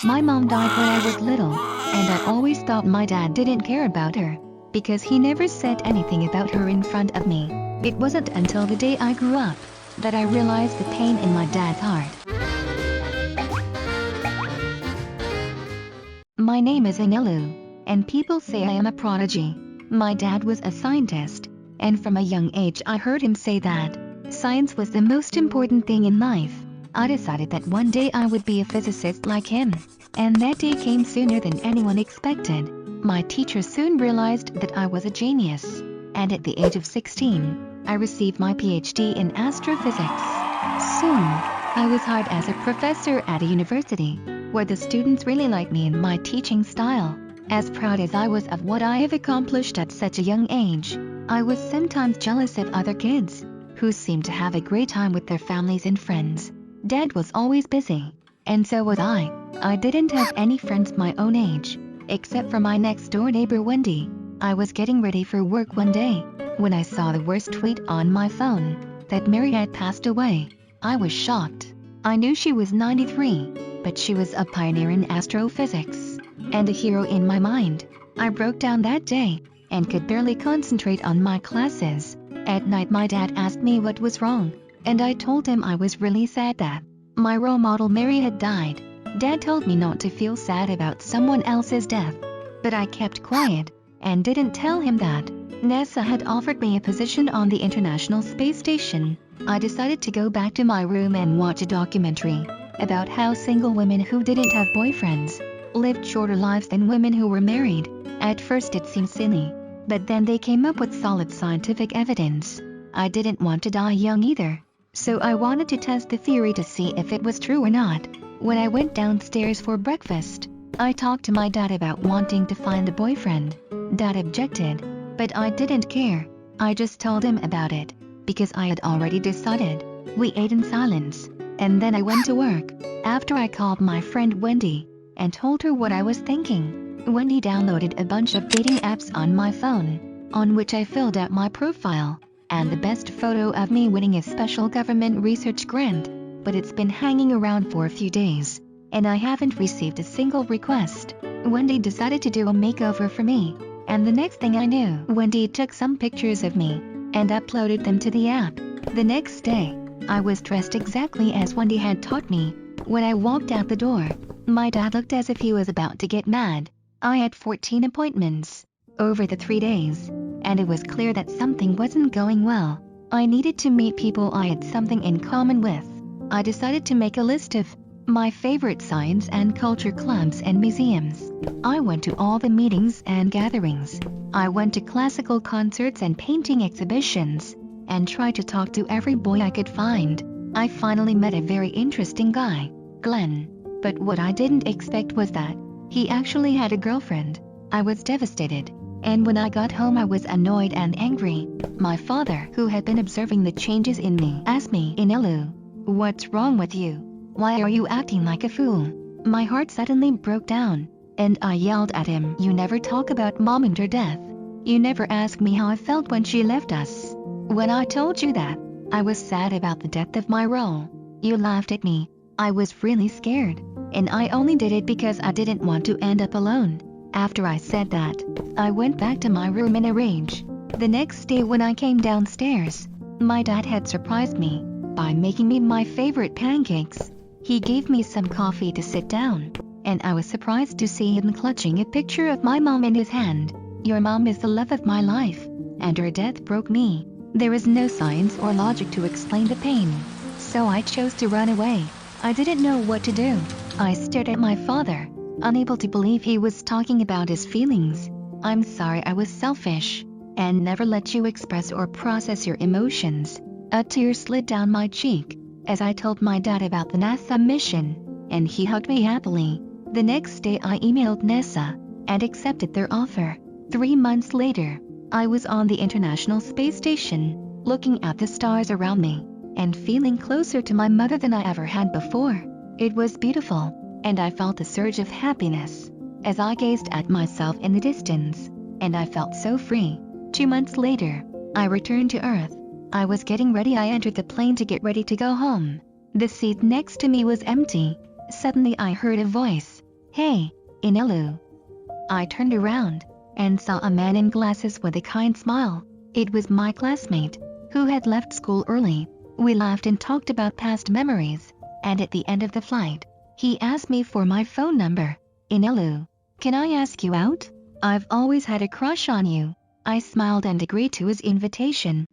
My mom died when I was little, and I always thought my dad didn't care about her, because he never said anything about her in front of me. It wasn't until the day I grew up that I realized the pain in my dad's heart. My name is Anilu, and people say I am a prodigy. My dad was a scientist, and from a young age I heard him say that science was the most important thing in life. I decided that one day I would be a physicist like him, and that day came sooner than anyone expected. My teacher soon realized that I was a genius, and at the age of 16, I received my PhD in astrophysics. Soon, I was hired as a professor at a university, where the students really liked me and my teaching style. As proud as I was of what I have accomplished at such a young age, I was sometimes jealous of other kids, who seemed to have a great time with their families and friends. Dad was always busy, and so was I. I didn't have any friends my own age, except for my next-door neighbor Wendy. I was getting ready for work one day, when I saw the worst tweet on my phone, that Mary had passed away. I was shocked. I knew she was 93, but she was a pioneer in astrophysics, and a hero in my mind. I broke down that day, and could barely concentrate on my classes. At night my dad asked me what was wrong, and I told him I was really sad that my role model Mary had died. Dad told me not to feel sad about someone else's death, but I kept quiet, and didn't tell him that NASA had offered me a position on the International Space Station. I decided to go back to my room and watch a documentary about how single women who didn't have boyfriends lived shorter lives than women who were married. At first it seemed silly, but then they came up with solid scientific evidence. I didn't want to die young either, so I wanted to test the theory to see if it was true or not. When I went downstairs for breakfast, I talked to my dad about wanting to find a boyfriend. Dad objected, but I didn't care. I just told him about it, because I had already decided. We ate in silence, and then I went to work. After I called my friend Wendy, and told her what I was thinking, Wendy downloaded a bunch of dating apps on my phone, on which I filled out my profile, and the best photo of me winning a special government research grant. But it's been hanging around for a few days, and I haven't received a single request. Wendy decided to do a makeover for me, and the next thing I knew, Wendy took some pictures of me and uploaded them to the app. The next day, I was dressed exactly as Wendy had taught me. When I walked out the door, my dad looked as if he was about to get mad. I had 14 appointments over the 3 days, and it was clear that something wasn't going well. I needed to meet people I had something in common with. I decided to make a list of my favorite science and culture clubs and museums. I went to all the meetings and gatherings. I went to classical concerts and painting exhibitions, and tried to talk to every boy I could find. I finally met a very interesting guy, Glenn. But what I didn't expect was that he actually had a girlfriend. I was devastated, and when I got home I was annoyed and angry. My father, who had been observing the changes in me, asked me, "Anilu, what's wrong with you? Why are you acting like a fool?" My heart suddenly broke down, and I yelled at him, "You never talk about Mom and her death. You never ask me how I felt when she left us. When I told you that I was sad about the death of my role, you laughed at me." I was really scared, and I only did it because I didn't want to end up alone. After I said that, I went back to my room in a rage. The next day when I came downstairs, my dad had surprised me by making me my favorite pancakes. He gave me some coffee to sit down, and I was surprised to see him clutching a picture of my mom in his hand. "Your mom is the love of my life, and her death broke me." There is no science or logic to explain the pain, so I chose to run away. I didn't know what to do. I stared at my father, unable to believe he was talking about his feelings. "I'm sorry I was selfish, and never let you express or process your emotions." A tear slid down my cheek as I told my dad about the NASA mission, and he hugged me happily. The next day I emailed NASA and accepted their offer. 3 months later, I was on the International Space Station, looking at the stars around me, and feeling closer to my mother than I ever had before. It was beautiful, and I felt a surge of happiness as I gazed at myself in the distance, and I felt so free. 2 months later, I returned to Earth. I was getting ready. I entered the plane to get ready to go home. The seat next to me was empty. Suddenly I heard a voice. Hey, Inelu. I turned around and saw a man in glasses with a kind smile. It was my classmate, who had left school early. We laughed and talked about past memories, and at the end of the flight, he asked me for my phone number. Inelu, can I ask you out? I've always had a crush on you. I smiled and agreed to his invitation.